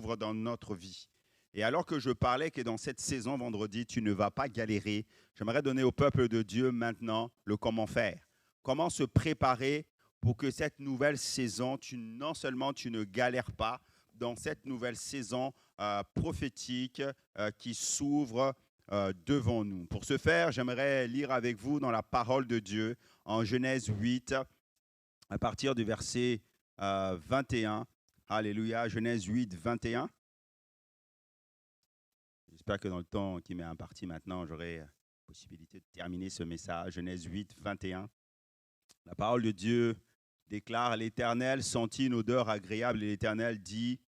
s'ouvre dans notre vie. Et alors que je parlais que dans cette saison, vendredi, tu ne vas pas galérer, j'aimerais donner au peuple de Dieu maintenant le comment faire. Comment se préparer pour que cette nouvelle saison, non seulement tu ne galères pas dans cette nouvelle saison prophétique qui s'ouvre devant nous. Pour ce faire, j'aimerais lire avec vous dans la parole de Dieu en Genèse 8, à partir du verset 21. Alléluia, Genèse 8, 21. J'espère que dans le temps qui m'est imparti maintenant, j'aurai la possibilité de terminer ce message. Genèse 8, 21. La parole de Dieu déclare: l'Éternel sentit une odeur agréable et l'Éternel dit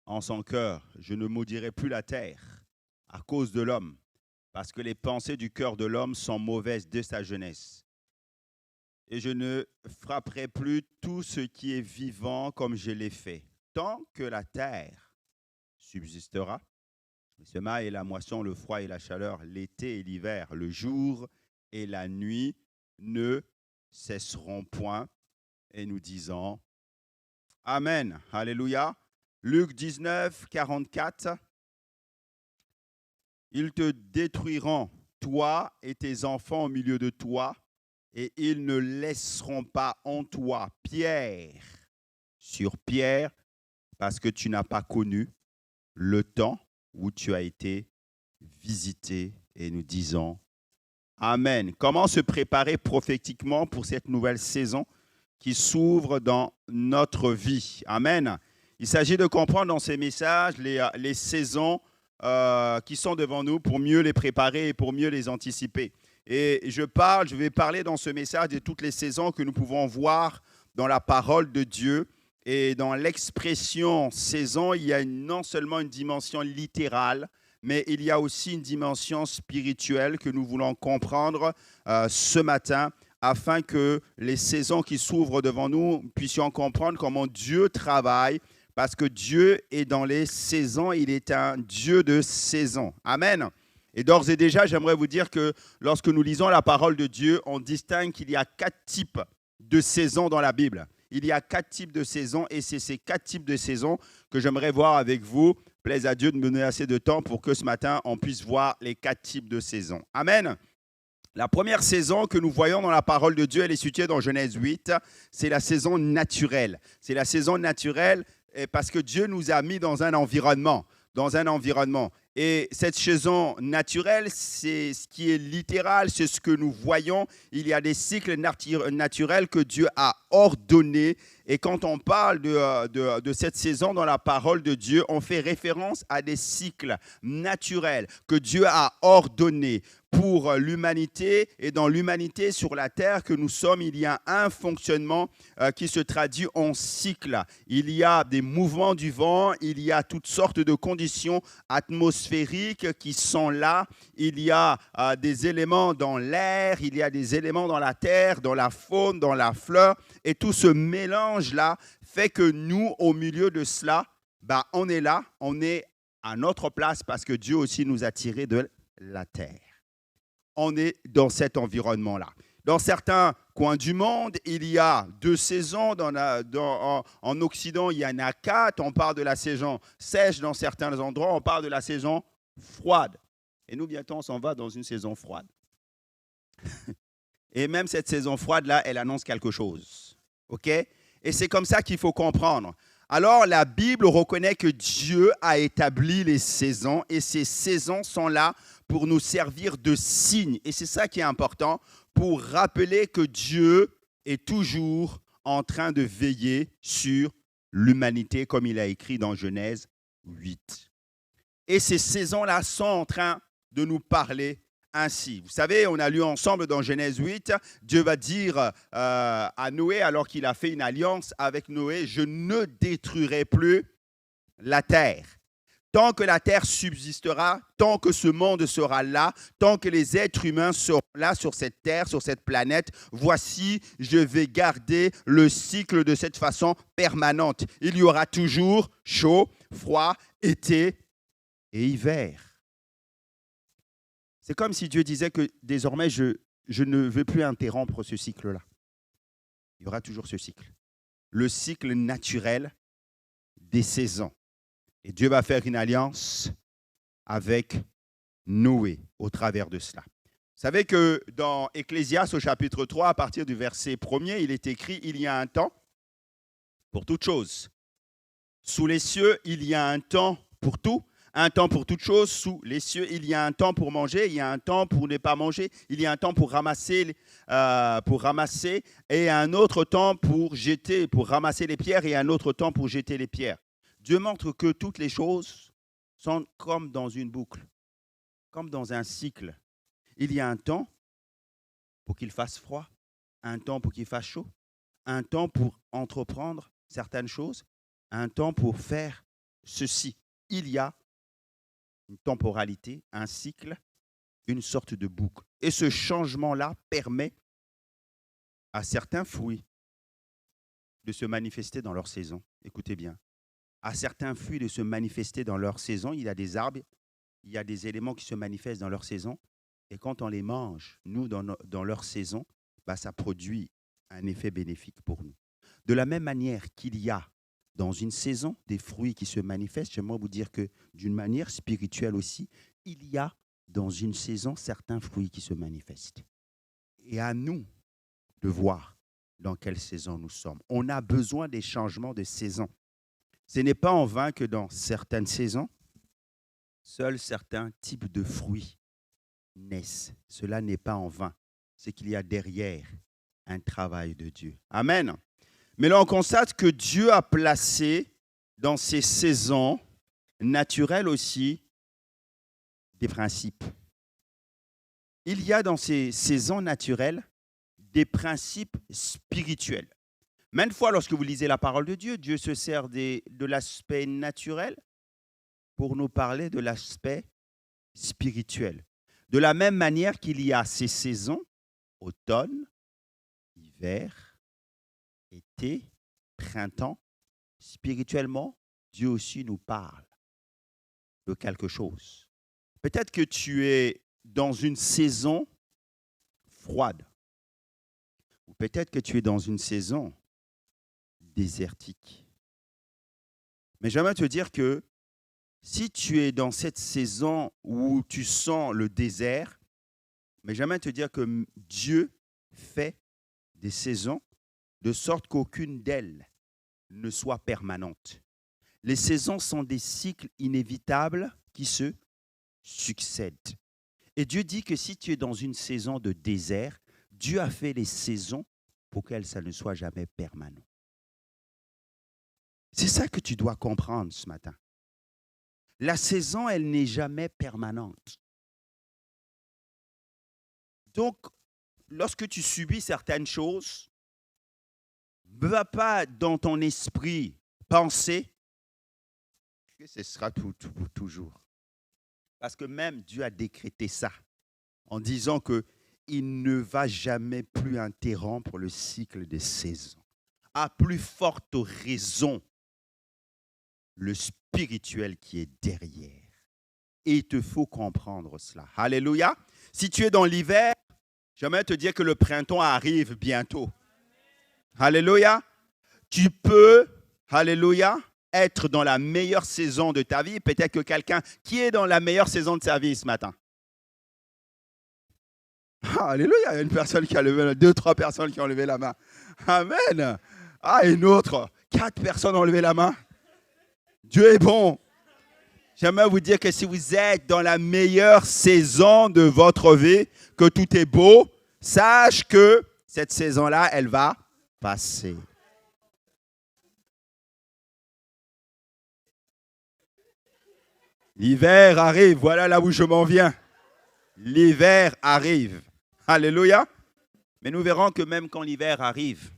en son cœur: je ne maudirai plus la terre à cause de l'homme, parce que les pensées du cœur de l'homme sont mauvaises dès sa jeunesse. Et je ne frapperai plus tout ce qui est vivant comme je l'ai fait, tant que la terre subsistera. Le semail et la moisson, le froid et la chaleur, l'été et l'hiver, le jour et la nuit ne cesseront point. Et nous disons Amen. Alléluia. Luc 19, 44. Ils te détruiront, toi et tes enfants au milieu de toi, et ils ne laisseront pas en toi pierre sur pierre, parce que tu n'as pas connu le temps où tu as été visité. Et nous disons Amen. Comment se préparer prophétiquement pour cette nouvelle saison qui s'ouvre dans notre vie? Amen. Il s'agit de comprendre dans ces messages les saisons qui sont devant nous pour mieux les préparer et pour mieux les anticiper. Et je vais parler dans ce message de toutes les saisons que nous pouvons voir dans la parole de Dieu. Et dans l'expression saison, il y a non seulement une dimension littérale, mais il y a aussi une dimension spirituelle que nous voulons comprendre ce matin, afin que les saisons qui s'ouvrent devant nous, puissions comprendre comment Dieu travaille, parce que Dieu est dans les saisons, il est un Dieu de saisons. Amen. Et d'ores et déjà, j'aimerais vous dire que lorsque nous lisons la parole de Dieu, on distingue qu'il y a 4 types de saisons dans la Bible. Il y a 4 types de saisons et c'est ces 4 types de saisons que j'aimerais voir avec vous. Plaise à Dieu de me donner assez de temps pour que ce matin, on puisse voir les 4 types de saisons. Amen. La première saison que nous voyons dans la parole de Dieu, elle est située dans Genèse 8, c'est la saison naturelle. C'est la saison naturelle parce que Dieu nous a mis dans un environnement. Et cette saison naturelle, c'est ce qui est littéral, c'est ce que nous voyons. Il y a des cycles naturels que Dieu a ordonnés. Et quand on parle de cette saison dans la parole de Dieu, on fait référence à des cycles naturels que Dieu a ordonnés pour l'humanité. Et dans l'humanité, sur la terre que nous sommes, il y a un fonctionnement qui se traduit en cycle. Il y a des mouvements du vent, il y a toutes sortes de conditions atmosphériques qui sont là. Il y a des éléments dans l'air, il y a des éléments dans la terre, dans la faune, dans la fleur. Et tout ce mélange-là fait que nous, au milieu de cela, on est là, on est à notre place parce que Dieu aussi nous a tirés de la terre. On est dans cet environnement-là. Dans certains coins du monde, il y a 2 saisons. En Occident, il y en a 4. On parle de la saison sèche dans certains endroits. On parle de la saison froide. Et nous, bientôt, on s'en va dans une saison froide. Et même cette saison froide-là, elle annonce quelque chose. OK? Et c'est comme ça qu'il faut comprendre. Alors, la Bible reconnaît que Dieu a établi les saisons et ces saisons sont là pour nous servir de signe. Et c'est ça qui est important, pour rappeler que Dieu est toujours en train de veiller sur l'humanité, comme il a écrit dans Genèse 8. Et ces saisons-là sont en train de nous parler ainsi. Vous savez, on a lu ensemble dans Genèse 8, Dieu va dire à Noé, alors qu'il a fait une alliance avec Noé, je ne détruirai plus la terre. Tant que la terre subsistera, tant que ce monde sera là, tant que les êtres humains seront là sur cette terre, sur cette planète, voici, je vais garder le cycle de cette façon permanente. Il y aura toujours chaud, froid, été et hiver. C'est comme si Dieu disait que désormais, je ne veux plus interrompre ce cycle-là. Il y aura toujours ce cycle. Le cycle naturel des saisons. Et Dieu va faire une alliance avec Noé au travers de cela. Vous savez que dans Ecclésiaste au chapitre 3, à partir du verset 1er, il est écrit « Il y a un temps pour toute chose. Sous les cieux, il y a un temps pour tout. Un temps pour toute chose. Sous les cieux, il y a un temps pour manger. Il y a un temps pour ne pas manger. Il y a un temps pour ramasser et un autre temps pour jeter, pour ramasser les pierres et un autre temps pour jeter les pierres. » Dieu montre que toutes les choses sont comme dans une boucle, comme dans un cycle. Il y a un temps pour qu'il fasse froid, un temps pour qu'il fasse chaud, un temps pour entreprendre certaines choses, un temps pour faire ceci. Il y a une temporalité, un cycle, une sorte de boucle. Et ce changement-là permet à certains fruits de se manifester dans leur saison. Écoutez bien. À certains fruits de se manifester dans leur saison. Il y a des arbres, il y a des éléments qui se manifestent dans leur saison. Et quand on les mange, nous, dans leur saison, ça produit un effet bénéfique pour nous. De la même manière qu'il y a dans une saison des fruits qui se manifestent, j'aimerais vous dire que d'une manière spirituelle aussi, il y a dans une saison certains fruits qui se manifestent. Et à nous de voir dans quelle saison nous sommes. On a besoin des changements de saison. Ce n'est pas en vain que dans certaines saisons, seuls certains types de fruits naissent. Cela n'est pas en vain. C'est qu'il y a derrière un travail de Dieu. Amen. Mais là, on constate que Dieu a placé dans ces saisons naturelles aussi des principes. Il y a dans ces saisons naturelles des principes spirituels. Maintes fois, lorsque vous lisez la parole de Dieu, Dieu se sert de l'aspect naturel pour nous parler de l'aspect spirituel. De la même manière qu'il y a ces saisons, automne, hiver, été, printemps, spirituellement, Dieu aussi nous parle de quelque chose. Peut-être que tu es dans une saison froide, ou peut-être que tu es dans une saison désertique. Mais j'aimerais te dire que si tu es dans cette saison où tu sens le désert, mais j'aimerais te dire que Dieu fait des saisons de sorte qu'aucune d'elles ne soit permanente. Les saisons sont des cycles inévitables qui se succèdent. Et Dieu dit que si tu es dans une saison de désert, Dieu a fait les saisons pour qu'elles ça ne soit jamais permanent. C'est ça que tu dois comprendre ce matin. La saison, elle n'est jamais permanente. Donc, lorsque tu subis certaines choses, ne va pas dans ton esprit penser que ce sera toujours. Parce que même Dieu a décrété ça en disant qu'il ne va jamais plus interrompre le cycle des saisons. À plus forte raison, le spirituel qui est derrière. Et il te faut comprendre cela. Alléluia. Si tu es dans l'hiver, j'aimerais te dire que le printemps arrive bientôt. Alléluia. Tu peux, alléluia, être dans la meilleure saison de ta vie. Peut-être que quelqu'un qui est dans la meilleure saison de sa vie ce matin. Alléluia. Il y a une personne qui a levé, 2-3 personnes qui ont levé la main. Amen. Une autre. 4 personnes ont levé la main. Dieu est bon. J'aimerais vous dire que si vous êtes dans la meilleure saison de votre vie, que tout est beau, sache que cette saison-là, elle va passer. L'hiver arrive, voilà là où je m'en viens. L'hiver arrive. Alléluia. Mais nous verrons que même quand l'hiver arrive,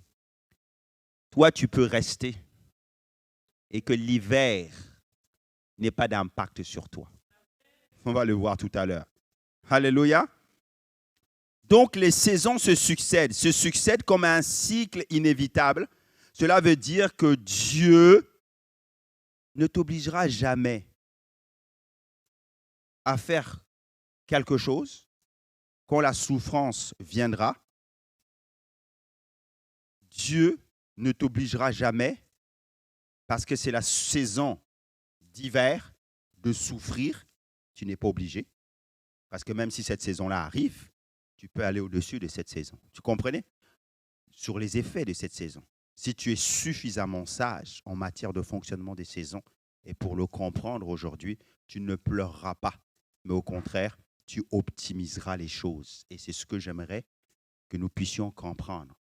toi, tu peux rester. Et que l'hiver n'ait pas d'impact sur toi. On va le voir tout à l'heure. Alléluia. Donc, les saisons se succèdent comme un cycle inévitable. Cela veut dire que Dieu ne t'obligera jamais à faire quelque chose quand la souffrance viendra. Dieu ne t'obligera jamais parce que c'est la saison d'hiver, de souffrir. Tu n'es pas obligé. Parce que même si cette saison-là arrive, tu peux aller au-dessus de cette saison. Tu comprenez? Sur les effets de cette saison. Si tu es suffisamment sage en matière de fonctionnement des saisons, et pour le comprendre aujourd'hui, tu ne pleureras pas, mais au contraire, tu optimiseras les choses. Et c'est ce que j'aimerais que nous puissions comprendre.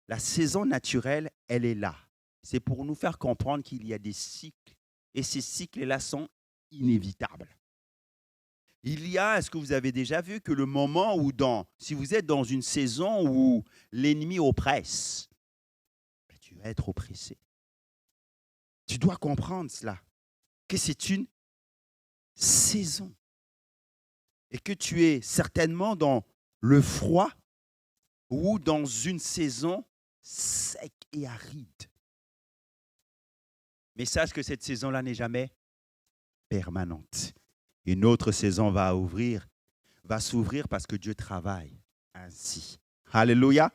La saison naturelle, elle est là. C'est pour nous faire comprendre qu'il y a des cycles. Et ces cycles-là sont inévitables. Il y a, est-ce que vous avez déjà vu que le moment où, si vous êtes dans une saison où l'ennemi oppresse, tu vas être oppressé. Tu dois comprendre cela, que c'est une saison. Et que tu es certainement dans le froid ou dans une saison sec et aride. Mais sache que cette saison-là n'est jamais permanente. Une autre saison va s'ouvrir parce que Dieu travaille ainsi. Alléluia.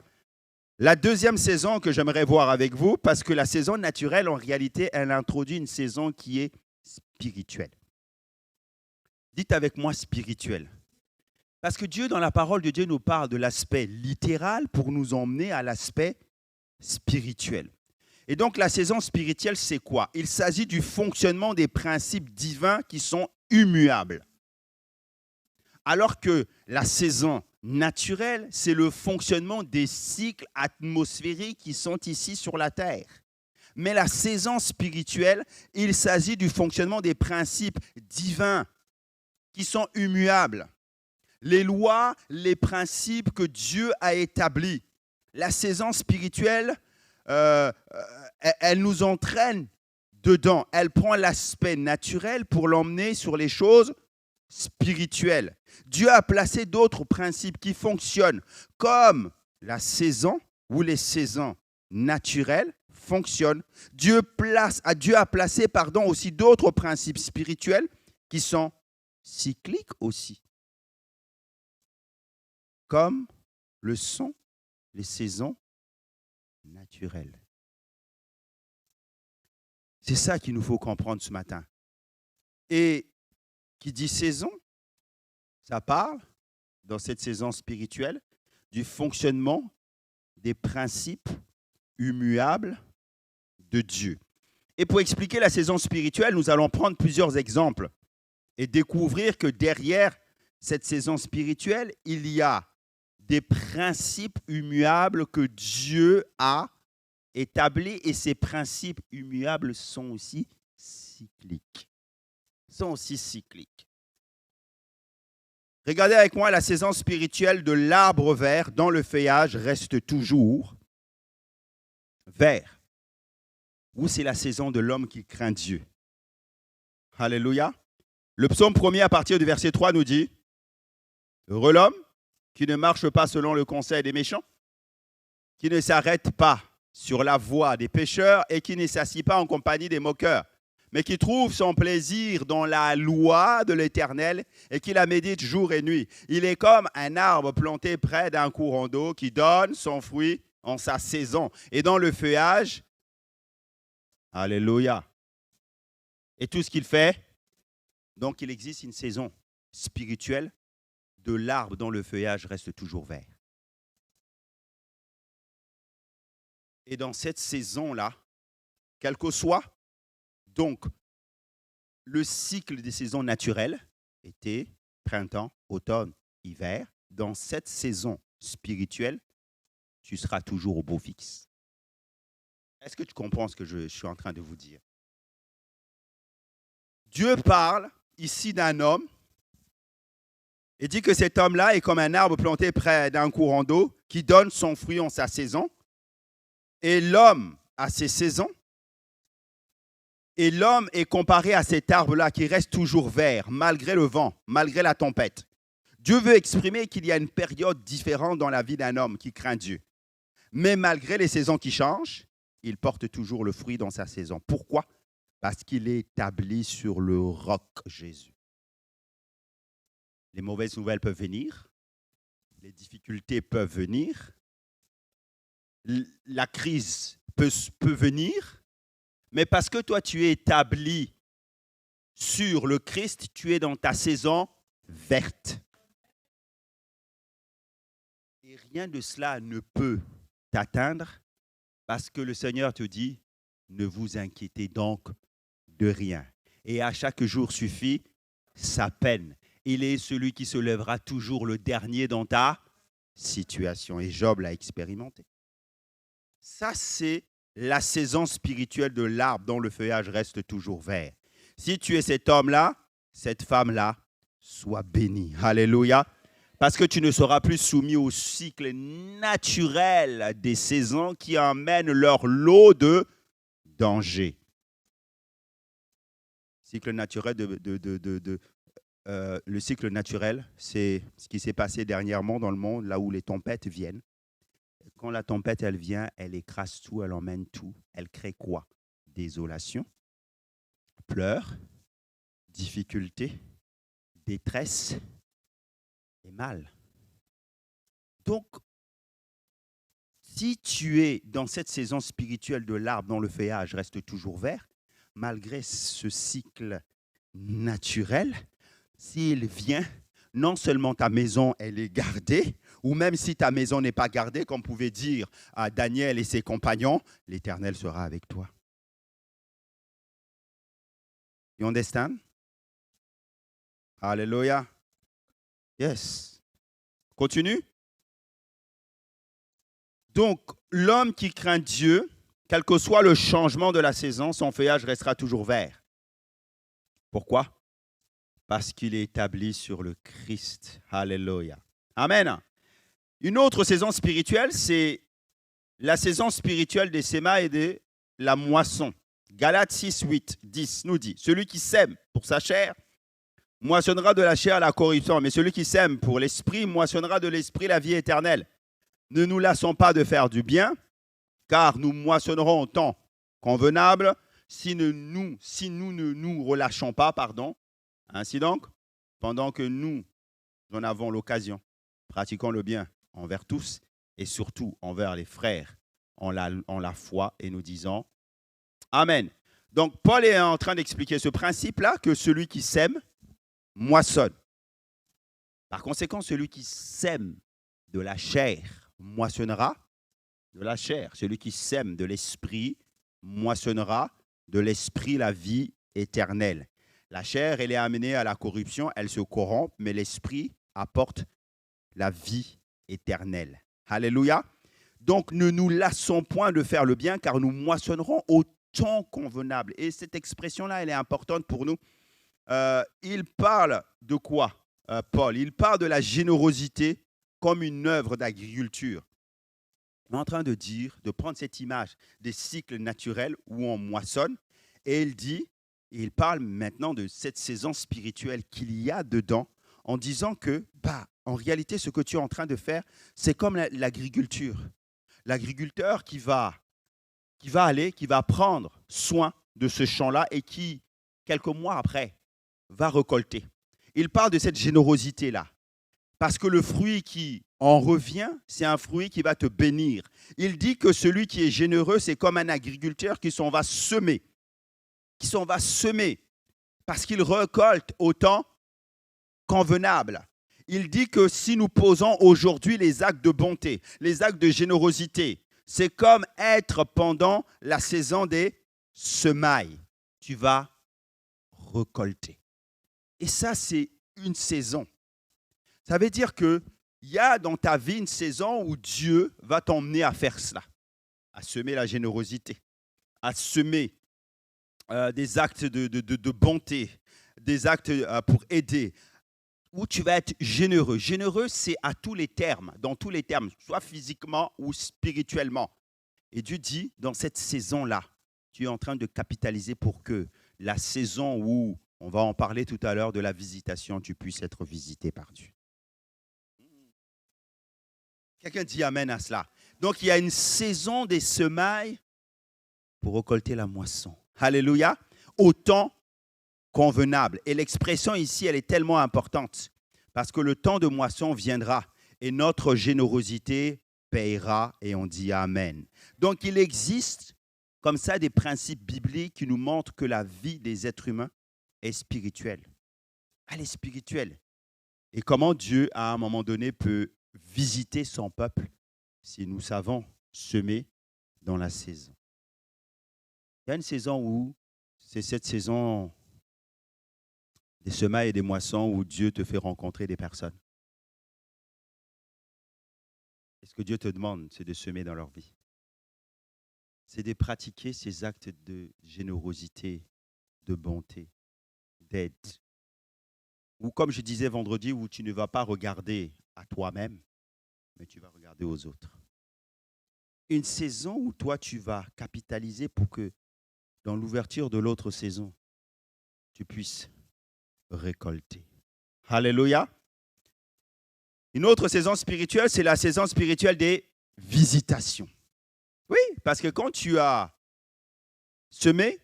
La deuxième saison que j'aimerais voir avec vous, parce que la saison naturelle, en réalité, elle introduit une saison qui est spirituelle. Dites avec moi spirituelle. Parce que Dieu, dans la parole de Dieu, nous parle de l'aspect littéral pour nous emmener à l'aspect spirituel. Et donc, la saison spirituelle, c'est quoi? Il s'agit du fonctionnement des principes divins qui sont immuables. Alors que la saison naturelle, c'est le fonctionnement des cycles atmosphériques qui sont ici sur la Terre. Mais la saison spirituelle, il s'agit du fonctionnement des principes divins qui sont immuables. Les lois, les principes que Dieu a établis. La saison spirituelle, elle nous entraîne dedans. Elle prend l'aspect naturel pour l'emmener sur les choses spirituelles. Dieu a placé d'autres principes qui fonctionnent comme la saison ou les saisons naturelles fonctionnent. Dieu a placé aussi d'autres principes spirituels qui sont cycliques aussi, comme le sont les saisons naturelles. C'est ça qu'il nous faut comprendre ce matin. Et qui dit saison, ça parle, dans cette saison spirituelle, du fonctionnement des principes immuables de Dieu. Et pour expliquer la saison spirituelle, nous allons prendre plusieurs exemples et découvrir que derrière cette saison spirituelle, il y a des principes immuables que Dieu a établis, et ces principes immuables sont aussi cycliques. Regardez avec moi, la saison spirituelle de l'arbre vert dans le feuillage reste toujours vert. Ou c'est la saison de l'homme qui craint Dieu. Alléluia. Le psaume 1er à partir du verset 3 nous dit « Heureux l'homme qui ne marche pas selon le conseil des méchants, qui ne s'arrête pas sur la voie des pécheurs et qui ne s'assied pas en compagnie des moqueurs, mais qui trouve son plaisir dans la loi de l'Éternel et qui la médite jour et nuit. Il est comme un arbre planté près d'un courant d'eau qui donne son fruit en sa saison. Et dans le feuillage, alléluia. Et tout ce qu'il fait, donc il existe une saison spirituelle de l'arbre dont le feuillage reste toujours vert. Et dans cette saison-là, quel que soit donc le cycle des saisons naturelles, été, printemps, automne, hiver, dans cette saison spirituelle, tu seras toujours au beau fixe. Est-ce que tu comprends ce que je suis en train de vous dire? Dieu parle ici d'un homme et dit que cet homme-là est comme un arbre planté près d'un courant d'eau qui donne son fruit en sa saison. Et l'homme a ses saisons. Et l'homme est comparé à cet arbre-là qui reste toujours vert, malgré le vent, malgré la tempête. Dieu veut exprimer qu'il y a une période différente dans la vie d'un homme qui craint Dieu. Mais malgré les saisons qui changent, il porte toujours le fruit dans sa saison. Pourquoi? Parce qu'il est établi sur le roc Jésus. Les mauvaises nouvelles peuvent venir, les difficultés peuvent venir, la crise peut venir, mais parce que toi tu es établi sur le Christ, tu es dans ta saison verte. Et rien de cela ne peut t'atteindre parce que le Seigneur te dit, ne vous inquiétez donc de rien. Et à chaque jour suffit sa peine. Il est celui qui se lèvera toujours le dernier dans ta situation. Et Job l'a expérimenté. Ça, c'est la saison spirituelle de l'arbre dont le feuillage reste toujours vert. Si tu es cet homme-là, cette femme-là, sois béni. Alléluia. Parce que tu ne seras plus soumis au cycle naturel des saisons qui emmènent leur lot de danger. Cycle naturel le cycle naturel, c'est ce qui s'est passé dernièrement dans le monde, là où les tempêtes viennent. Quand la tempête, elle vient, elle écrase tout, elle emmène tout. Elle crée quoi? Désolation, pleurs, difficultés, détresse et mal. Donc, si tu es dans cette saison spirituelle de l'arbre dont le feuillage reste toujours vert, malgré ce cycle naturel, s'il vient, non seulement ta maison, elle est gardée, ou même si ta maison n'est pas gardée, comme pouvait dire à Daniel et ses compagnons, l'Éternel sera avec toi. You understand? Alléluia. Yes. Continue. Donc, l'homme qui craint Dieu, quel que soit le changement de la saison, son feuillage restera toujours vert. Pourquoi? Parce qu'il est établi sur le Christ. Alléluia. Amen. Une autre saison spirituelle, c'est la saison spirituelle des semailles et de la moisson. Galates 6, 8, 10 nous dit, celui qui sème pour sa chair, moissonnera de la chair la corruption, mais celui qui sème pour l'esprit, moissonnera de l'esprit la vie éternelle. Ne nous lassons pas de faire du bien, car nous moissonnerons au temps convenable si nous ne nous relâchons pas, Ainsi donc, pendant que nous en avons l'occasion, pratiquons le bien envers tous et surtout envers les frères en la foi et nous disons Amen. Donc, Paul est en train d'expliquer ce principe-là que celui qui sème moissonne. Par conséquent, celui qui sème de la chair moissonnera de la chair. Celui qui sème de l'esprit moissonnera de l'esprit la vie éternelle. La chair, elle est amenée à la corruption, elle se corrompt, mais l'esprit apporte la vie éternelle. Alléluia. Donc, ne nous lassons point de faire le bien, car nous moissonnerons au temps convenable. Et cette expression-là, elle est importante pour nous. Il parle de quoi, Paul? Il parle de la générosité comme une œuvre d'agriculture. Il est en train de dire, de prendre cette image des cycles naturels où on moissonne, et il parle maintenant de cette saison spirituelle qu'il y a dedans, en disant que, en réalité, ce que tu es en train de faire, c'est comme l'agriculture. L'agriculteur qui va prendre soin de ce champ-là et qui, quelques mois après, va récolter. Il parle de cette générosité-là. Parce que le fruit qui en revient, c'est un fruit qui va te bénir. Il dit que celui qui est généreux, c'est comme un agriculteur qui s'en va semer. Parce qu'il récolte au temps convenable. Il dit que si nous posons aujourd'hui les actes de bonté, les actes de générosité, c'est comme être pendant la saison des semailles. Tu vas récolter. Et ça, c'est une saison. Ça veut dire qu'il y a dans ta vie une saison où Dieu va t'emmener à faire cela, à semer la générosité, à semer des actes de bonté, des actes pour aider, où tu vas être généreux. Généreux, c'est à tous les termes, dans tous les termes, soit physiquement ou spirituellement. Et Dieu dit, dans cette saison-là, tu es en train de capitaliser pour que la saison où, on va en parler tout à l'heure, de la visitation, tu puisses être visité par Dieu. Quelqu'un dit amen à cela. Donc, il y a une saison des semailles pour récolter la moisson. Alléluia. Au temps convenable. Et l'expression ici, elle est tellement importante parce que le temps de moisson viendra et notre générosité payera et on dit amen. Donc, il existe comme ça des principes bibliques qui nous montrent que la vie des êtres humains est spirituelle. Elle est spirituelle. Et comment Dieu, à un moment donné, peut visiter son peuple si nous savons semer dans la saison. Il y a une saison où c'est cette saison des semailles et des moissons où Dieu te fait rencontrer des personnes. Et ce que Dieu te demande, c'est de semer dans leur vie. C'est de pratiquer ces actes de générosité, de bonté, d'aide. Ou comme je disais vendredi, où tu ne vas pas regarder à toi-même, mais tu vas regarder aux autres. Une saison où toi, tu vas capitaliser pour que dans l'ouverture de l'autre saison, tu puisses récolter. Alléluia. Une autre saison spirituelle, c'est la saison spirituelle des visitations. Oui, parce que quand tu as semé,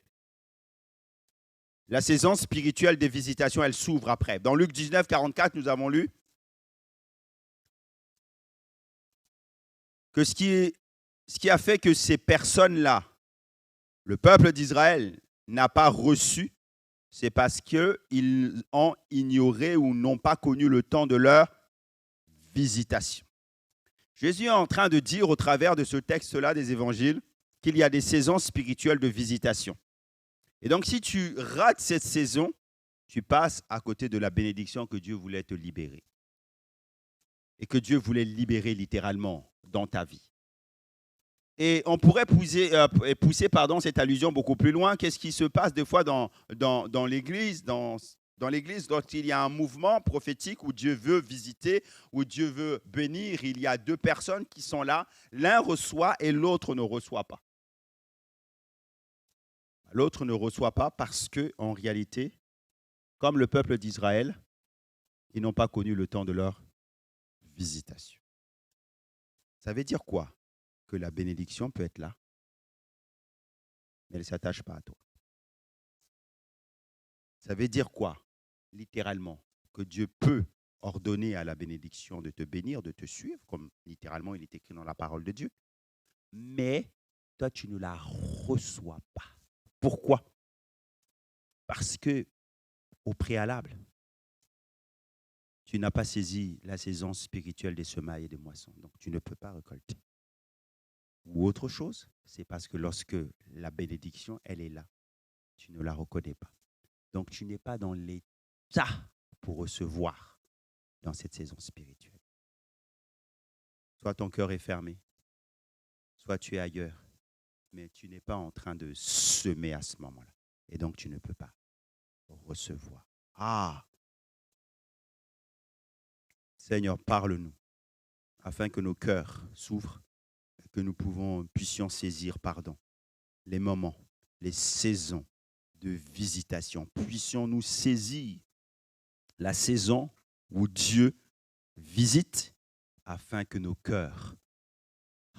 la saison spirituelle des visitations, elle s'ouvre après. Dans Luc 19, 44, nous avons lu que ce qui a fait que ces personnes-là, le peuple d'Israël, n'a pas reçu, c'est parce qu'ils ont ignoré ou n'ont pas connu le temps de leur visitation. Jésus est en train de dire au travers de ce texte-là des évangiles qu'il y a des saisons spirituelles de visitation. Et donc, si tu rates cette saison, tu passes à côté de la bénédiction que Dieu voulait te libérer. Et que Dieu voulait libérer littéralement dans ta vie. Et on pourrait pousser cette allusion beaucoup plus loin. Qu'est-ce qui se passe des fois dans l'Église, dans l'Église, lorsqu'il y a un mouvement prophétique où Dieu veut visiter, où Dieu veut bénir, il y a deux personnes qui sont là, l'un reçoit et l'autre ne reçoit pas. L'autre ne reçoit pas parce qu'en réalité, comme le peuple d'Israël, ils n'ont pas connu le temps de leur visitation. Ça veut dire quoi? Que la bénédiction peut être là, mais elle ne s'attache pas à toi. Ça veut dire quoi? Littéralement, que Dieu peut ordonner à la bénédiction de te bénir, de te suivre, comme littéralement il est écrit dans la parole de Dieu, mais toi, tu ne la reçois pas. Pourquoi? Parce que, au préalable, tu n'as pas saisi la saison spirituelle des semailles et des moissons, donc tu ne peux pas récolter. Ou autre chose, c'est parce que lorsque la bénédiction, elle est là, tu ne la reconnais pas. Donc, tu n'es pas dans l'état pour recevoir dans cette saison spirituelle. Soit ton cœur est fermé, soit tu es ailleurs, mais tu n'es pas en train de semer à ce moment-là. Et donc, tu ne peux pas recevoir. Ah! Seigneur, parle-nous, afin que nos cœurs s'ouvrent, que nous puissions saisir, les moments, les saisons de visitation. Puissions-nous saisir la saison où Dieu visite afin que nos cœurs,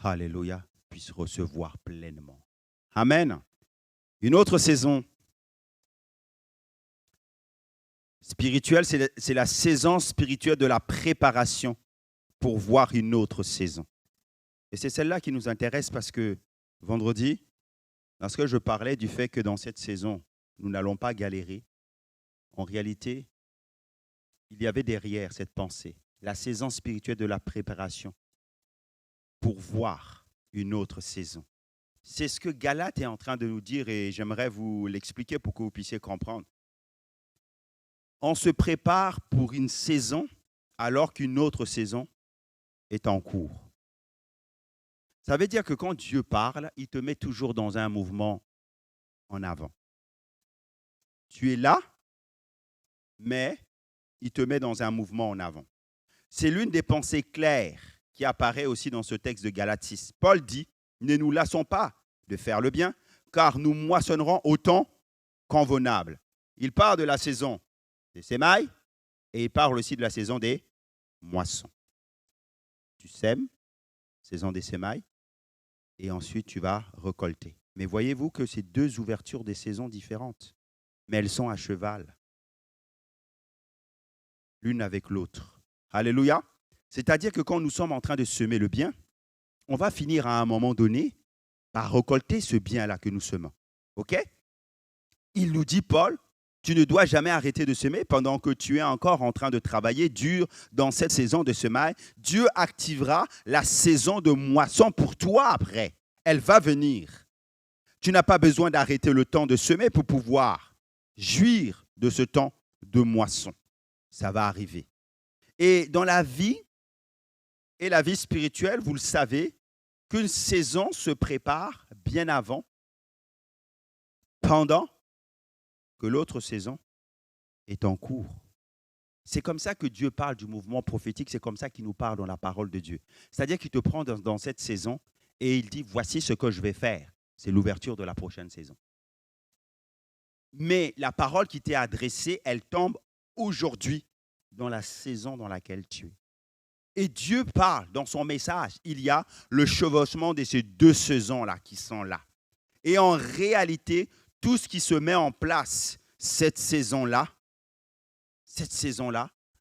alléluia, puissent recevoir pleinement. Amen. Une autre saison spirituelle, c'est la saison spirituelle de la préparation pour voir une autre saison. Et c'est celle-là qui nous intéresse parce que vendredi, lorsque je parlais du fait que dans cette saison, nous n'allons pas galérer, en réalité, il y avait derrière cette pensée, la saison spirituelle de la préparation pour voir une autre saison. C'est ce que Galate est en train de nous dire et j'aimerais vous l'expliquer pour que vous puissiez comprendre. On se prépare pour une saison alors qu'une autre saison est en cours. Ça veut dire que quand Dieu parle, il te met toujours dans un mouvement en avant. Tu es là, mais il te met dans un mouvement en avant. C'est l'une des pensées claires qui apparaît aussi dans ce texte de Galates 6. Paul dit, ne nous lassons pas de faire le bien, car nous moissonnerons au temps convenable. Il parle de la saison des semailles et il parle aussi de la saison des moissons. Tu sèmes, saison des semailles, et ensuite tu vas récolter. Mais voyez-vous que c'est deux ouvertures des saisons différentes, mais elles sont à cheval, l'une avec l'autre. Alléluia. C'est-à-dire que quand nous sommes en train de semer le bien, on va finir à un moment donné par récolter ce bien-là que nous semons. OK? Il nous dit, Paul, Tu ne dois jamais arrêter de semer pendant que tu es encore en train de travailler dur dans cette saison de semaille. Dieu activera la saison de moisson pour toi après. Elle va venir. Tu n'as pas besoin d'arrêter le temps de semer pour pouvoir jouir de ce temps de moisson. Ça va arriver. Et dans la vie et la vie spirituelle, vous le savez, qu'une saison se prépare bien avant, pendant que l'autre saison est en cours. C'est comme ça que Dieu parle du mouvement prophétique, c'est comme ça qu'il nous parle dans la parole de Dieu. C'est-à-dire qu'il te prend dans cette saison et il dit, voici ce que je vais faire. C'est l'ouverture de la prochaine saison. Mais la parole qui t'est adressée, elle tombe aujourd'hui dans la saison dans laquelle tu es. Et Dieu parle dans son message. Il y a le chevauchement de ces deux saisons-là qui sont là. Et en réalité, tout ce qui se met en place cette saison-là,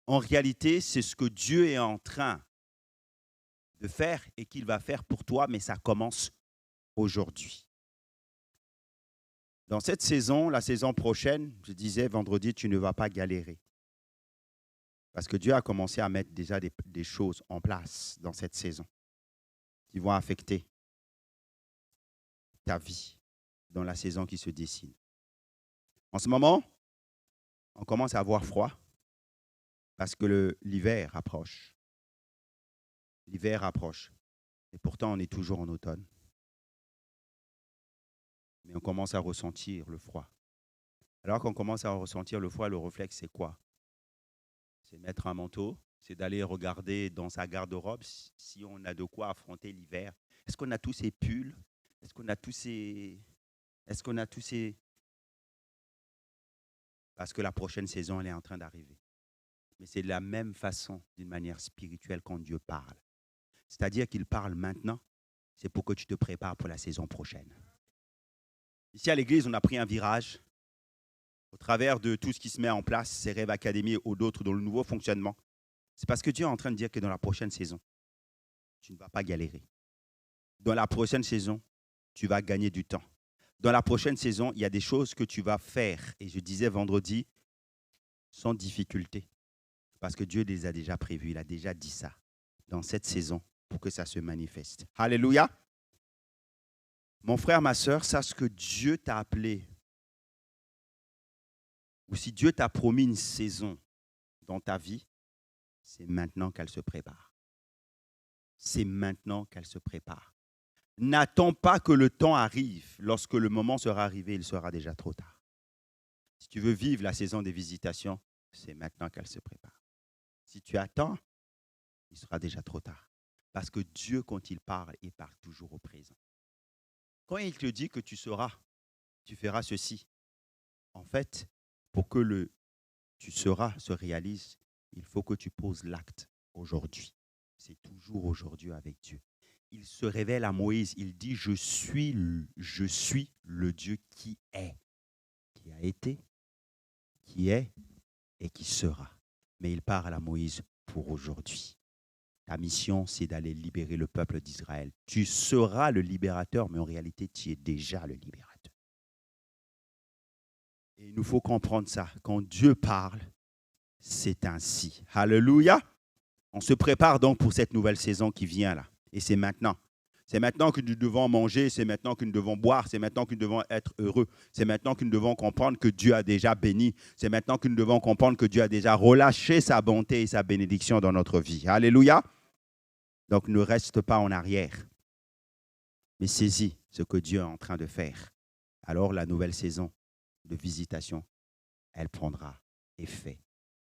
en réalité, c'est ce que Dieu est en train de faire et qu'il va faire pour toi, mais ça commence aujourd'hui. Dans cette saison, la saison prochaine, je disais vendredi, tu ne vas pas galérer. Parce que Dieu a commencé à mettre déjà des choses en place dans cette saison qui vont affecter ta vie dans la saison qui se dessine. En ce moment, on commence à avoir froid parce que l'hiver approche. L'hiver approche. Et pourtant, on est toujours en automne. Mais on commence à ressentir le froid. Alors qu'on commence à ressentir le froid, le réflexe, c'est quoi? C'est mettre un manteau, c'est d'aller regarder dans sa garde-robe si on a de quoi affronter l'hiver. Est-ce qu'on a tous ces pulls? Est-ce qu'on a tous ces... Parce que la prochaine saison, elle est en train d'arriver. Mais c'est de la même façon, d'une manière spirituelle, quand Dieu parle. C'est-à-dire qu'il parle maintenant, c'est pour que tu te prépares pour la saison prochaine. Ici à l'église, on a pris un virage au travers de tout ce qui se met en place, ces rêves académies ou d'autres dans le nouveau fonctionnement. C'est parce que Dieu est en train de dire que dans la prochaine saison, tu ne vas pas galérer. Dans la prochaine saison, tu vas gagner du temps. Dans la prochaine saison, il y a des choses que tu vas faire. Et je disais vendredi, sans difficulté. Parce que Dieu les a déjà prévus. Il a déjà dit ça dans cette saison pour que ça se manifeste. Alléluia. Mon frère, ma soeur, sache que Dieu t'a appelé. Ou si Dieu t'a promis une saison dans ta vie, c'est maintenant qu'elle se prépare. C'est maintenant qu'elle se prépare. N'attends pas que le temps arrive. Lorsque le moment sera arrivé, il sera déjà trop tard. Si tu veux vivre la saison des visitations, c'est maintenant qu'elle se prépare. Si tu attends, il sera déjà trop tard. Parce que Dieu, quand il parle toujours au présent. Quand il te dit que tu feras ceci, en fait, pour que tu seras se réalise, il faut que tu poses l'acte aujourd'hui. C'est toujours aujourd'hui avec Dieu. Il se révèle à Moïse, il dit, je suis le Dieu qui est, qui a été, qui est et qui sera. Mais il parle à Moïse pour aujourd'hui. Ta mission, c'est d'aller libérer le peuple d'Israël. Tu seras le libérateur, mais en réalité, tu es déjà le libérateur. Et il nous faut comprendre ça. Quand Dieu parle, c'est ainsi. Alléluia. On se prépare donc pour cette nouvelle saison qui vient là. Et c'est maintenant. C'est maintenant que nous devons manger, c'est maintenant que nous devons boire, c'est maintenant que nous devons être heureux. C'est maintenant que nous devons comprendre que Dieu a déjà béni. C'est maintenant que nous devons comprendre que Dieu a déjà relâché sa bonté et sa bénédiction dans notre vie. Alléluia. Donc ne reste pas en arrière, mais saisis ce que Dieu est en train de faire. Alors la nouvelle saison de visitation, elle prendra effet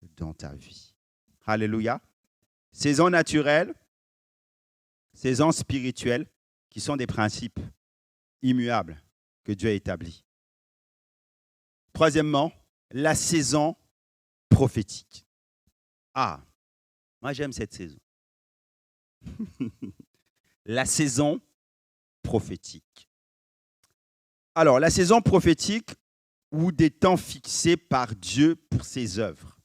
dans ta vie. Alléluia. Saison naturelle, saison spirituelle, qui sont des principes immuables que Dieu a établis. Troisièmement, la saison prophétique. Ah, moi j'aime cette saison. La saison prophétique. Alors, la saison prophétique ou des temps fixés par Dieu pour ses œuvres.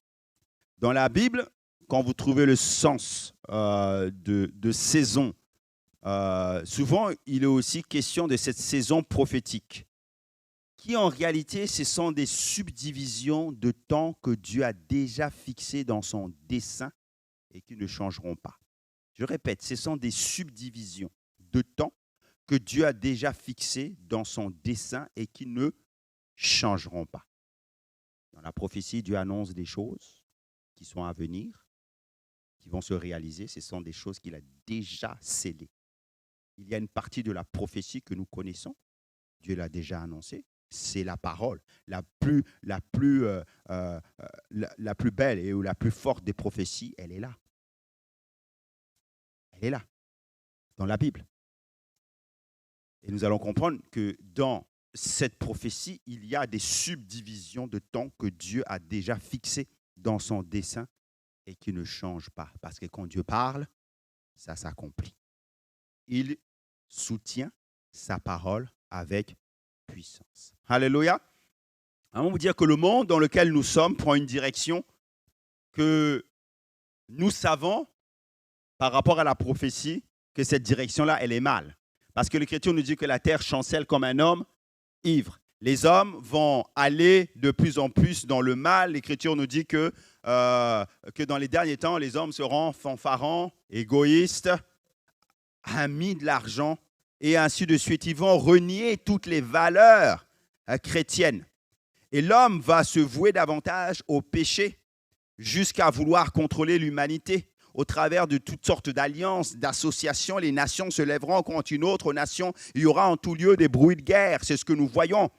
Dans la Bible, quand vous trouvez le sens de saison, souvent, il est aussi question de cette saison prophétique. qui en réalité, ce sont des subdivisions de temps que Dieu a déjà fixées dans son dessein et qui ne changeront pas. Je répète, ce sont des subdivisions de temps que Dieu a déjà fixées dans son dessein et qui ne changeront pas. Dans la prophétie, Dieu annonce des choses qui sont à venir, qui vont se réaliser. Ce sont des choses qu'il a déjà scellées. Il y a une partie de la prophétie que nous connaissons. Dieu l'a déjà annoncée. C'est la parole, la plus belle et la plus forte des prophéties, elle est là. Elle est là, dans la Bible. Et nous allons comprendre que dans cette prophétie, il y a des subdivisions de temps que Dieu a déjà fixées dans son dessein et qui ne changent pas. Parce que quand Dieu parle, ça s'accomplit. Il soutient sa parole avec puissance. Alléluia. On va vous dire que le monde dans lequel nous sommes prend une direction que nous savons par rapport à la prophétie que cette direction-là, elle est mal. Parce que l'Écriture nous dit que la terre chancelle comme un homme ivre. Les hommes vont aller de plus en plus dans le mal. L'Écriture nous dit que dans les derniers temps, les hommes seront fanfarons, égoïstes, amis de l'argent, et ainsi de suite. Ils vont renier toutes les valeurs chrétiennes. Et l'homme va se vouer davantage au péché jusqu'à vouloir contrôler l'humanité. Au travers de toutes sortes d'alliances, d'associations, les nations se lèveront contre une autre nation. Il y aura en tout lieu des bruits de guerre. C'est ce que nous voyons.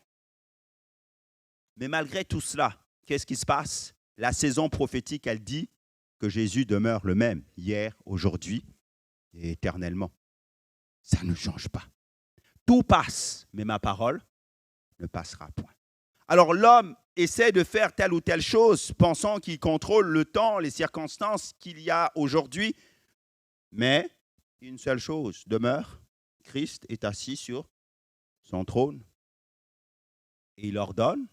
Mais malgré tout cela, qu'est-ce qui se passe? La saison prophétique, elle dit que Jésus demeure le même hier, aujourd'hui et éternellement. Ça ne change pas. Tout passe, mais ma parole ne passera point. Alors l'homme essaie de faire telle ou telle chose, pensant qu'il contrôle le temps, les circonstances qu'il y a aujourd'hui. Mais une seule chose demeure, Christ est assis sur son trône. Et il ordonne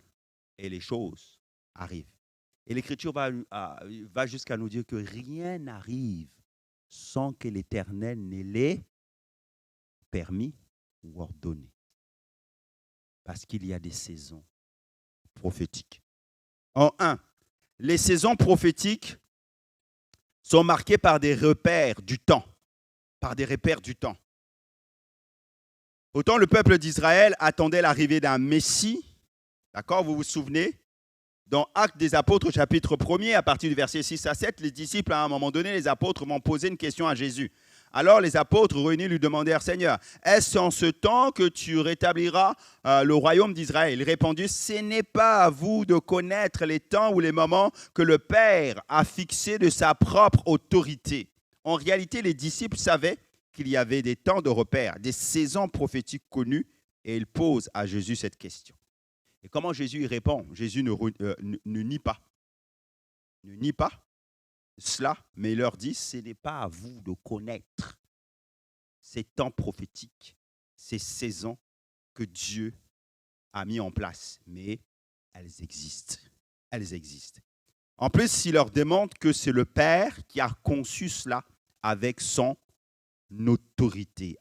et les choses arrivent. Et l'Écriture va jusqu'à nous dire que rien n'arrive sans que l'Éternel ne l'ait permis ou ordonné. Parce qu'il y a des saisons prophétiques. En un, les saisons prophétiques sont marquées par des repères du temps. Par des repères du temps. Autant le peuple d'Israël attendait l'arrivée d'un Messie, d'accord, vous vous souvenez? Dans Actes des Apôtres, chapitre 1er, à partir du verset 6 à 7, les disciples, à un moment donné, les apôtres vont poser une question à Jésus. Alors les apôtres réunis lui demandèrent, « Seigneur, est-ce en ce temps que tu rétabliras le royaume d'Israël ?» Il répondit, « Ce n'est pas à vous de connaître les temps ou les moments que le Père a fixés de sa propre autorité. » En réalité, les disciples savaient qu'il y avait des temps de repère, des saisons prophétiques connues, et ils posent à Jésus cette question. Et comment Jésus y répond? Jésus ne nie pas. Ne nie pas cela, mais il leur dit, ce n'est pas à vous de connaître ces temps prophétiques, ces saisons que Dieu a mis en place, mais elles existent. Elles existent. En plus, il leur démontre que c'est le Père qui a conçu cela avec son autorité,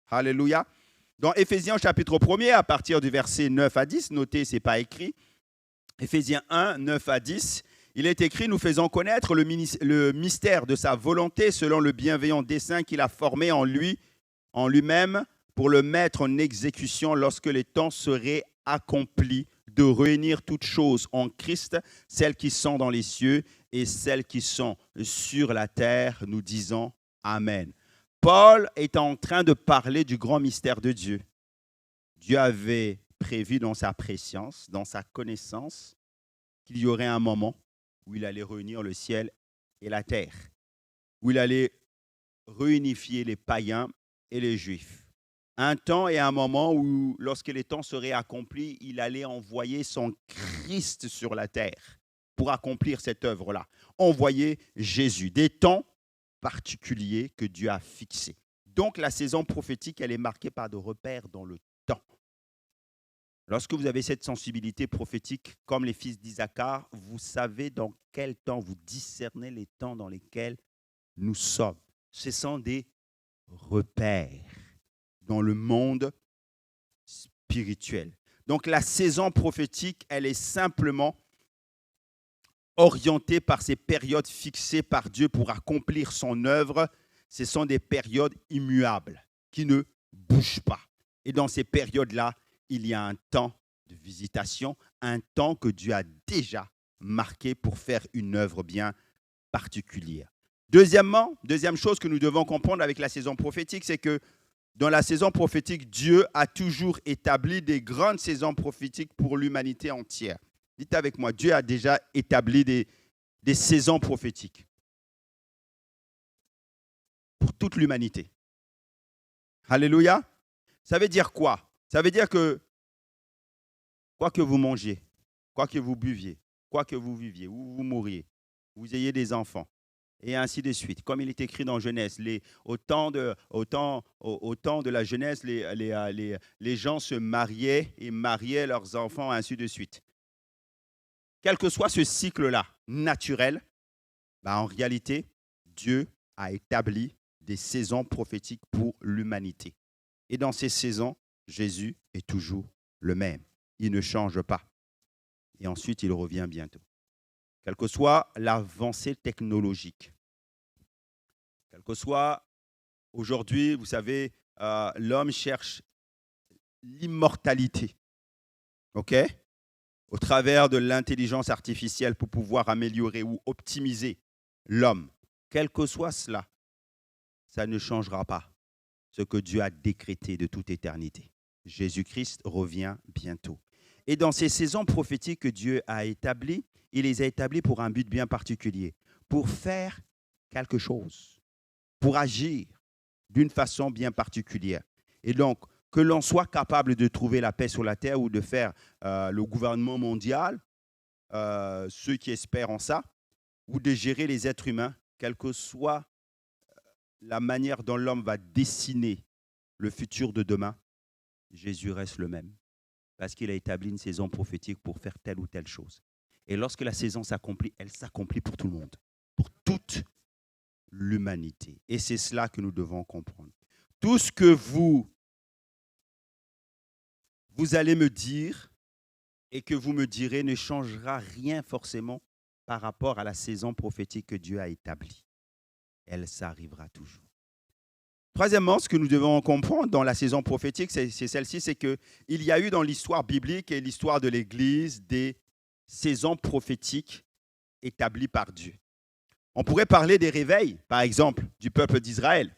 Alléluia. Dans Éphésiens chapitre 1er, à partir du verset 9 à 10, notez, ce n'est pas écrit, Éphésiens 1, 9 à 10, il est écrit, nous faisons connaître le mystère de sa volonté selon le bienveillant dessein qu'il a formé en lui-même pour le mettre en exécution lorsque les temps seraient accomplis de réunir toutes choses en Christ, celles qui sont dans les cieux et celles qui sont sur la terre, nous disons Amen. Paul est en train de parler du grand mystère de Dieu. Dieu avait prévu dans sa préscience, dans sa connaissance, qu'il y aurait un moment où il allait réunir le ciel et la terre, où il allait réunifier les païens et les juifs. Un temps et un moment où, lorsque les temps seraient accomplis, il allait envoyer son Christ sur la terre pour accomplir cette œuvre-là. Envoyer Jésus, des temps particuliers que Dieu a fixés. Donc la saison prophétique, elle est marquée par des repères dans le temps. Lorsque vous avez cette sensibilité prophétique, comme les fils d'Isaacar, vous savez dans quel temps, vous discernez les temps dans lesquels nous sommes. Ce sont des repères dans le monde spirituelle. Donc la saison prophétique, elle est simplement orientée par ces périodes fixées par Dieu pour accomplir son œuvre. Ce sont des périodes immuables qui ne bougent pas. Et dans ces périodes-là, il y a un temps de visitation, un temps que Dieu a déjà marqué pour faire une œuvre bien particulière. Deuxièmement, deuxième chose que nous devons comprendre avec la saison prophétique, c'est que dans la saison prophétique, Dieu a toujours établi des grandes saisons prophétiques pour l'humanité entière. Dites avec moi, Dieu a déjà établi des saisons prophétiques pour toute l'humanité. Alléluia. Ça veut dire quoi? Ça veut dire que quoi que vous mangiez, quoi que vous buviez, quoi que vous viviez, où vous mouriez, vous ayez des enfants, et ainsi de suite. Comme il est écrit dans Genèse, au temps de la Genèse, les gens se mariaient et mariaient leurs enfants, ainsi de suite. Quel que soit ce cycle-là, naturel, en réalité, Dieu a établi des saisons prophétiques pour l'humanité. Et dans ces saisons, Jésus est toujours le même. Il ne change pas. Et ensuite, il revient bientôt. Quelle que soit l'avancée technologique, quel que soit aujourd'hui, vous savez, l'homme cherche l'immortalité, ok? Au travers de l'intelligence artificielle pour pouvoir améliorer ou optimiser l'homme. Quel que soit cela, ça ne changera pas ce que Dieu a décrété de toute éternité. Jésus-Christ revient bientôt. Et dans ces saisons prophétiques que Dieu a établies, il les a établies pour un but bien particulier, pour faire quelque chose, pour agir d'une façon bien particulière. Et donc, que l'on soit capable de trouver la paix sur la terre ou de faire le gouvernement mondial, ceux qui espèrent en ça, ou de gérer les êtres humains, quelle que soit la manière dont l'homme va dessiner le futur de demain, Jésus reste le même. Parce qu'il a établi une saison prophétique pour faire telle ou telle chose. Et lorsque la saison s'accomplit, elle s'accomplit pour tout le monde, pour toute l'humanité. Et c'est cela que nous devons comprendre. Tout ce que vous allez me dire et que vous me direz ne changera rien forcément par rapport à la saison prophétique que Dieu a établie. Elle s'arrivera toujours. Troisièmement, ce que nous devons comprendre dans la saison prophétique, c'est celle-ci, c'est qu'il y a eu dans l'histoire biblique et l'histoire de l'Église des saisons prophétiques établies par Dieu. On pourrait parler des réveils, par exemple, du peuple d'Israël.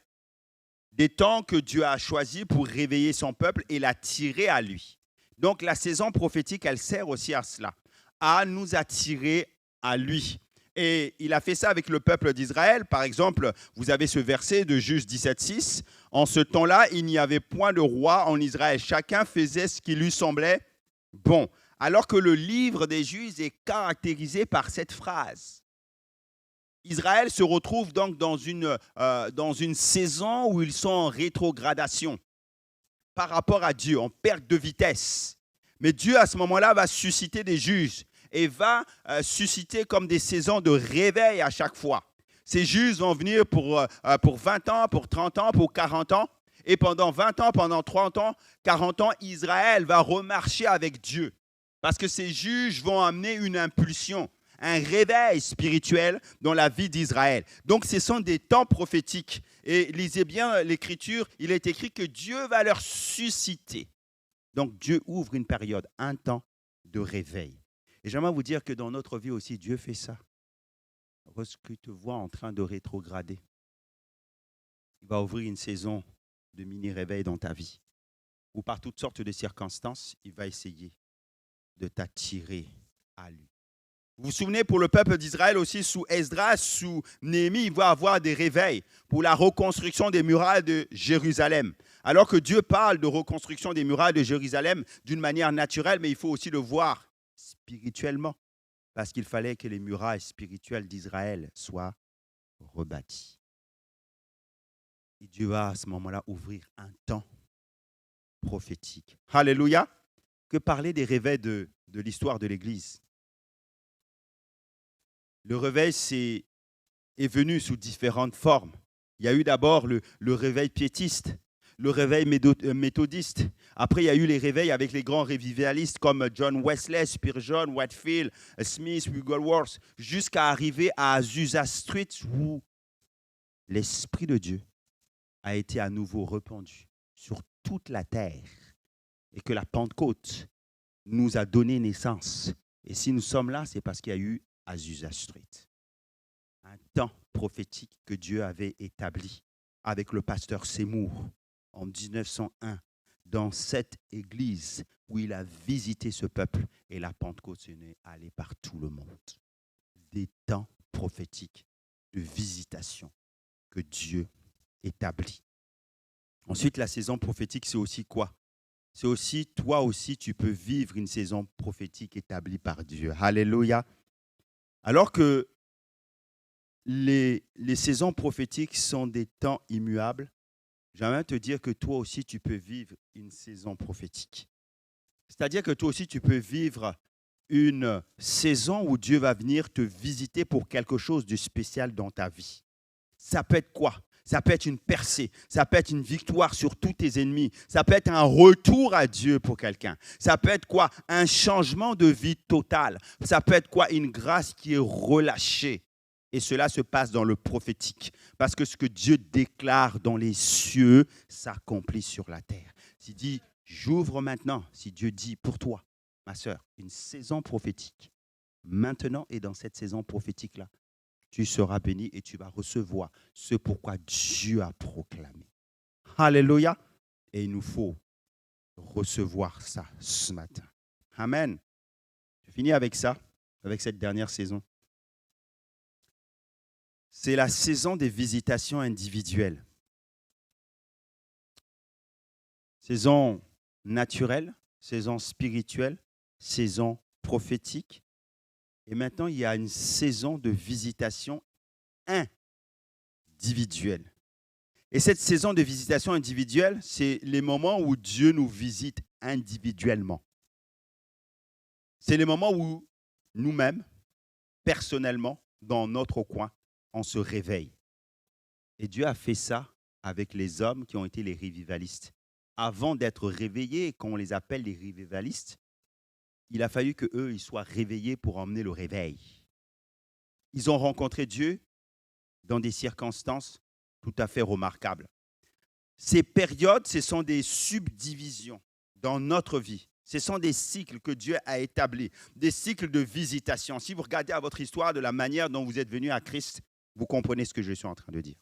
Des temps que Dieu a choisis pour réveiller son peuple et l'attirer à lui. Donc la saison prophétique, elle sert aussi à cela, à nous attirer à lui. Et il a fait ça avec le peuple d'Israël. Par exemple, vous avez ce verset de Juges 17:6. En ce temps-là, il n'y avait point de roi en Israël. Chacun faisait ce qui lui semblait bon. Alors que le livre des Juges est caractérisé par cette phrase. Israël se retrouve donc dans une saison où ils sont en rétrogradation par rapport à Dieu, en perte de vitesse. Mais Dieu, à ce moment-là, va susciter des juges et va susciter comme des saisons de réveil à chaque fois. Ces juges vont venir pour 20 ans, pour 30 ans, pour 40 ans. Et pendant 20 ans, pendant 30 ans, 40 ans, Israël va remarcher avec Dieu. Parce que ces juges vont amener une impulsion, un réveil spirituel dans la vie d'Israël. Donc, ce sont des temps prophétiques. Et lisez bien l'Écriture, il est écrit que Dieu va leur susciter. Donc, Dieu ouvre une période, un temps de réveil. Et j'aimerais vous dire que dans notre vie aussi, Dieu fait ça. Lorsque tu te vois en train de rétrograder, il va ouvrir une saison de mini-réveil dans ta vie. Ou par toutes sortes de circonstances, il va essayer de t'attirer à lui. Vous vous souvenez, pour le peuple d'Israël aussi, sous Esdras, sous Néhémie, il va avoir des réveils pour la reconstruction des murailles de Jérusalem. Alors que Dieu parle de reconstruction des murailles de Jérusalem d'une manière naturelle, mais il faut aussi le voir spirituellement, parce qu'il fallait que les murailles spirituelles d'Israël soient rebâties. Et Dieu va à ce moment-là ouvrir un temps prophétique. Alléluia! Que parler des réveils de l'histoire de l'Église? Le réveil est venu sous différentes formes. Il y a eu d'abord le réveil piétiste. le réveil méthodiste. Après, il y a eu les réveils avec les grands revivalistes comme John Wesley, Spurgeon, Whitefield, Smith, Wigglesworth, jusqu'à arriver à Azusa Street où l'Esprit de Dieu a été à nouveau répandu sur toute la terre et que la Pentecôte nous a donné naissance. Et si nous sommes là, c'est parce qu'il y a eu Azusa Street. Un temps prophétique que Dieu avait établi avec le pasteur Seymour en 1901 dans cette église où il a visité ce peuple et la Pentecôte s'est allée par tout le monde. Des temps prophétiques de visitation que Dieu établit. Ensuite, la saison prophétique, c'est aussi quoi? C'est aussi, toi aussi, tu peux vivre une saison prophétique établie par Dieu. Alléluia. Alors que les saisons prophétiques sont des temps immuables, j'aimerais te dire que toi aussi, tu peux vivre une saison prophétique. C'est-à-dire que toi aussi, tu peux vivre une saison où Dieu va venir te visiter pour quelque chose de spécial dans ta vie. Ça peut être quoi? Ça peut être une percée, ça peut être une victoire sur tous tes ennemis, ça peut être un retour à Dieu pour quelqu'un. Ça peut être quoi? Un changement de vie total. Ça peut être quoi? Une grâce qui est relâchée. Et cela se passe dans le prophétique. Parce que ce que Dieu déclare dans les cieux s'accomplit sur la terre. S'il dit, j'ouvre maintenant, si Dieu dit pour toi, ma sœur, une saison prophétique, maintenant et dans cette saison prophétique-là, tu seras béni et tu vas recevoir ce pourquoi Dieu a proclamé. Alléluia. Et il nous faut recevoir ça ce matin. Amen. Je finis avec ça, avec cette dernière saison. C'est la saison des visitations individuelles. Saison naturelle, saison spirituelle, saison prophétique. Et maintenant, il y a une saison de visitation individuelle. Et cette saison de visitation individuelle, c'est les moments où Dieu nous visite individuellement. C'est les moments où nous-mêmes, personnellement, dans notre coin, on se réveille. Et Dieu a fait ça avec les hommes qui ont été les revivalistes. Avant d'être réveillés, qu'on les appelle les revivalistes, il a fallu qu'eux, ils soient réveillés pour emmener le réveil. Ils ont rencontré Dieu dans des circonstances tout à fait remarquables. Ces périodes, ce sont des subdivisions dans notre vie. Ce sont des cycles que Dieu a établis, des cycles de visitation. Si vous regardez à votre histoire de la manière dont vous êtes venus à Christ, vous comprenez ce que je suis en train de dire.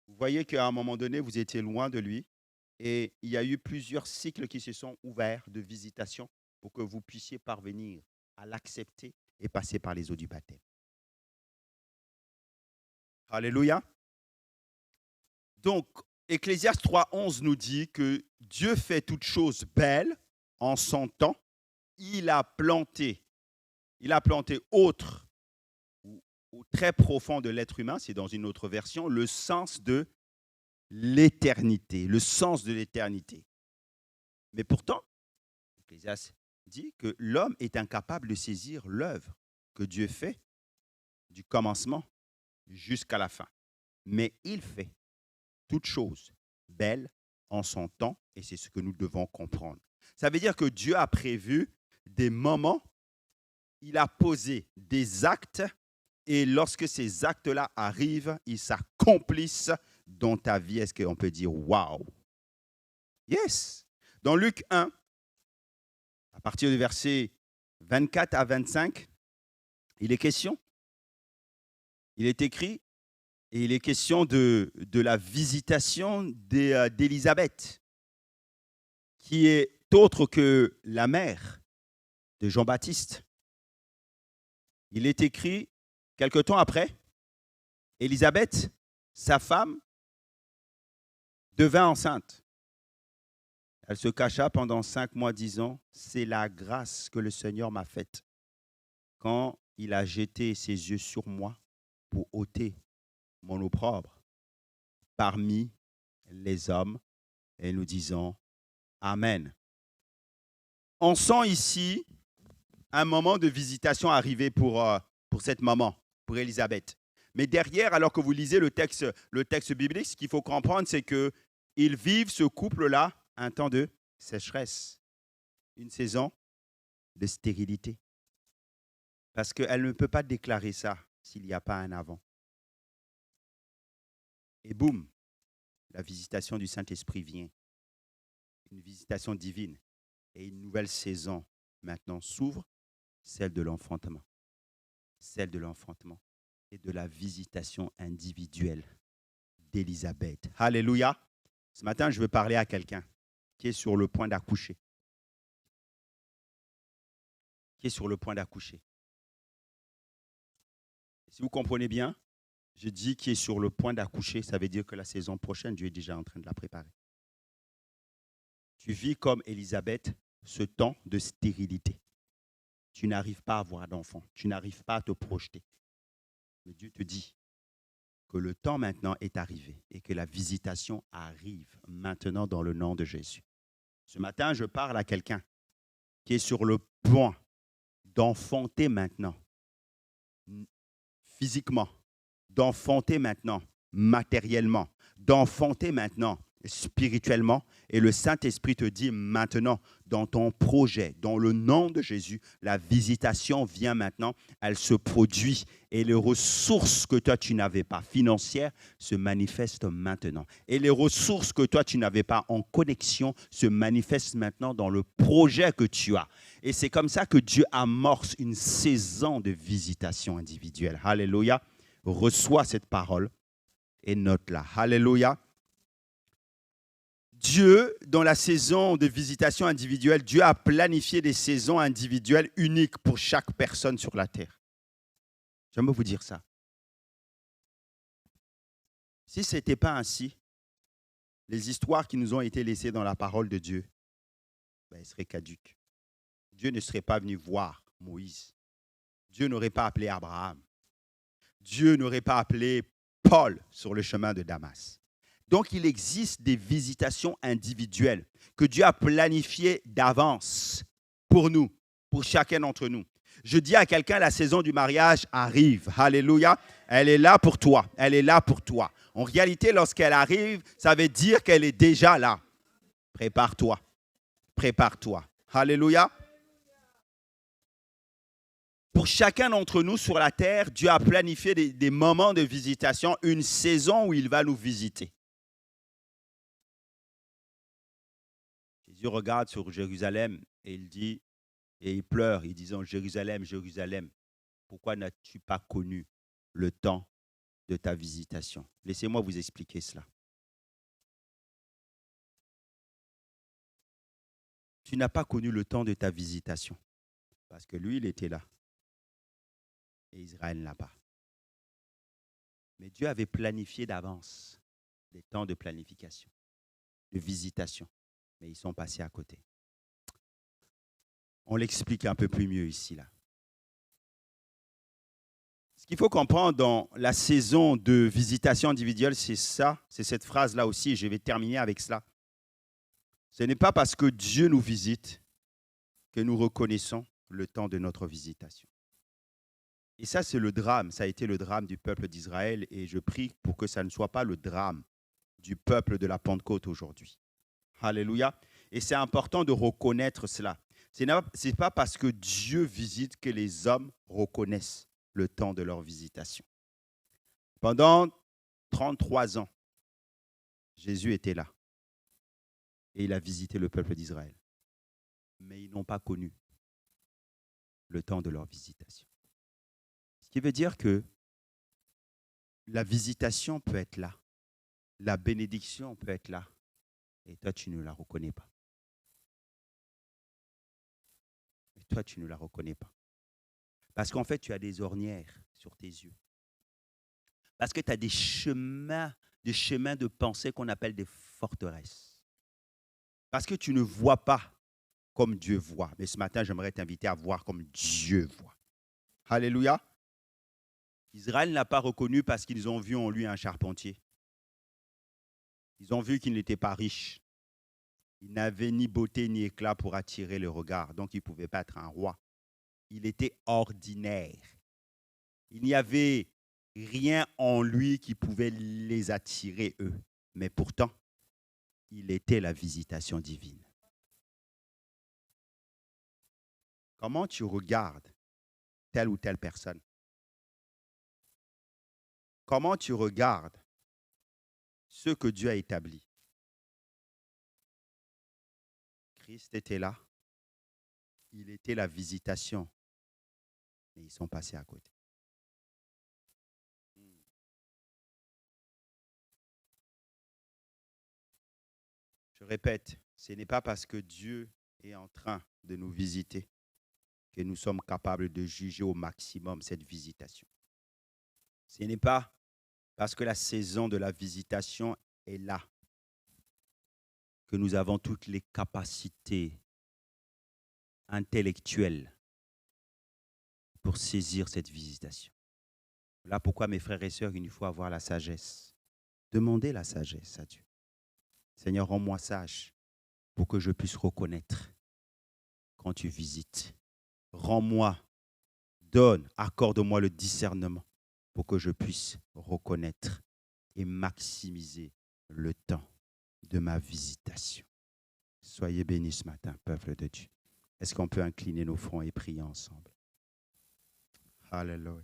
Vous voyez qu'à un moment donné, vous étiez loin de lui. Et il y a eu plusieurs cycles qui se sont ouverts de visitation pour que vous puissiez parvenir à l'accepter et passer par les eaux du baptême. Alléluia. Donc, Ecclésiaste 3:11 nous dit que Dieu fait toutes choses belles en son temps. Il a planté autre, au très profond de l'être humain, c'est dans une autre version, le sens de l'éternité, le sens de l'éternité. Mais pourtant, Ecclésiaste dit que l'homme est incapable de saisir l'œuvre que Dieu fait du commencement jusqu'à la fin. Mais il fait toutes choses belles en son temps et c'est ce que nous devons comprendre. Ça veut dire que Dieu a prévu des moments, il a posé des actes et lorsque ces actes-là arrivent, ils s'accomplissent dans ta vie. Est-ce qu'on peut dire waouh? Yes. Dans Luc 1, à partir du verset 24 à 25, il est écrit, et il est question de la visitation d'Élisabeth, qui est autre que la mère de Jean-Baptiste. Il est écrit, quelque temps après, Élisabeth, sa femme, devint enceinte. Elle se cacha pendant 5 mois, disant, c'est la grâce que le Seigneur m'a faite quand il a jeté ses yeux sur moi pour ôter mon opprobre parmi les hommes. Et nous disons, Amen. On sent ici un moment de visitation arriver pour cette maman, pour Élisabeth. Mais derrière, alors que vous lisez le texte biblique, ce qu'il faut comprendre, c'est qu'ils vivent, ce couple-là, un temps de sécheresse, une saison de stérilité. Parce qu'elle ne peut pas déclarer ça s'il n'y a pas un avant. Et boum, la visitation du Saint-Esprit vient. Une visitation divine. Et une nouvelle saison maintenant s'ouvre, celle de l'enfantement. Celle de l'enfantement et de la visitation individuelle d'Élisabeth. Alléluia. Ce matin, je veux parler à quelqu'un qui est sur le point d'accoucher. Qui est sur le point d'accoucher. Si vous comprenez bien, je dis qui est sur le point d'accoucher, ça veut dire que la saison prochaine, Dieu est déjà en train de la préparer. Tu vis comme Élisabeth ce temps de stérilité. Tu n'arrives pas à avoir d'enfant. Tu n'arrives pas à te projeter. Mais Dieu te dit que le temps maintenant est arrivé et que la visitation arrive maintenant dans le nom de Jésus. Ce matin, je parle à quelqu'un qui est sur le point d'enfanter maintenant, physiquement, d'enfanter maintenant, matériellement, d'enfanter maintenant, spirituellement. Et le Saint-Esprit te dit maintenant, dans ton projet, dans le nom de Jésus, la visitation vient maintenant, elle se produit. Et les ressources que toi, tu n'avais pas financières se manifestent maintenant. Et les ressources que toi, tu n'avais pas en connexion se manifestent maintenant dans le projet que tu as. Et c'est comme ça que Dieu amorce une saison de visitation individuelle. Alléluia. Reçois cette parole et note-la. Alléluia. Dieu, dans la saison de visitation individuelle, Dieu a planifié des saisons individuelles uniques pour chaque personne sur la terre. J'aimerais vous dire ça. Si ce n'était pas ainsi, les histoires qui nous ont été laissées dans la parole de Dieu, elles seraient caduques. Dieu ne serait pas venu voir Moïse. Dieu n'aurait pas appelé Abraham. Dieu n'aurait pas appelé Paul sur le chemin de Damas. Donc, il existe des visitations individuelles que Dieu a planifiées d'avance pour nous, pour chacun d'entre nous. Je dis à quelqu'un, la saison du mariage arrive. Alléluia. Elle est là pour toi. Elle est là pour toi. En réalité, lorsqu'elle arrive, ça veut dire qu'elle est déjà là. Prépare-toi. Prépare-toi. Alléluia. Pour chacun d'entre nous sur la terre, Dieu a planifié des moments de visitation, une saison où il va nous visiter. Jésus regarde sur Jérusalem et il dit, et il pleure, il disant, Jérusalem, Jérusalem, pourquoi n'as-tu pas connu le temps de ta visitation? Laissez-moi vous expliquer cela. Tu n'as pas connu le temps de ta visitation parce que lui, il était là et Israël n'a pas. Mais Dieu avait planifié d'avance des temps de planification, de visitation, mais ils sont passés à côté. On l'explique un peu plus mieux ici, là. Ce qu'il faut comprendre dans la saison de visitation individuelle, c'est ça, c'est cette phrase-là aussi, et je vais terminer avec cela. Ce n'est pas parce que Dieu nous visite que nous reconnaissons le temps de notre visitation. Et ça, c'est le drame, ça a été le drame du peuple d'Israël, et je prie pour que ça ne soit pas le drame du peuple de la Pentecôte aujourd'hui. Alléluia. Et c'est important de reconnaître cela. Ce n'est pas parce que Dieu visite que les hommes reconnaissent le temps de leur visitation. Pendant 33 ans, Jésus était là et il a visité le peuple d'Israël. Mais ils n'ont pas connu le temps de leur visitation. Ce qui veut dire que la visitation peut être là, la bénédiction peut être là, et toi, tu ne la reconnais pas. Et toi, tu ne la reconnais pas. Parce qu'en fait, tu as des ornières sur tes yeux. Parce que tu as des chemins de pensée qu'on appelle des forteresses. Parce que tu ne vois pas comme Dieu voit. Mais ce matin, j'aimerais t'inviter à voir comme Dieu voit. Alléluia. Israël n'a pas reconnu parce qu'ils ont vu en lui un charpentier. Ils ont vu qu'il n'était pas riche. Il n'avait ni beauté ni éclat pour attirer le regard. Donc, il ne pouvait pas être un roi. Il était ordinaire. Il n'y avait rien en lui qui pouvait les attirer, eux. Mais pourtant, il était la visitation divine. Comment tu regardes telle ou telle personne? Comment tu regardes ce que Dieu a établi? Christ était là. Il était la visitation. Mais ils sont passés à côté. Je répète, ce n'est pas parce que Dieu est en train de nous visiter que nous sommes capables de juger au maximum cette visitation. Ce n'est pas parce que la saison de la visitation est là que nous avons toutes les capacités intellectuelles pour saisir cette visitation. Voilà pourquoi, mes frères et sœurs, il faut avoir la sagesse. Demandez la sagesse à Dieu. Seigneur, rends-moi sage pour que je puisse reconnaître quand tu visites. Rends-moi, donne, accorde-moi le discernement pour que je puisse reconnaître et maximiser le temps de ma visitation. Soyez bénis ce matin, peuple de Dieu. Est-ce qu'on peut incliner nos fronts et prier ensemble? Alléluia.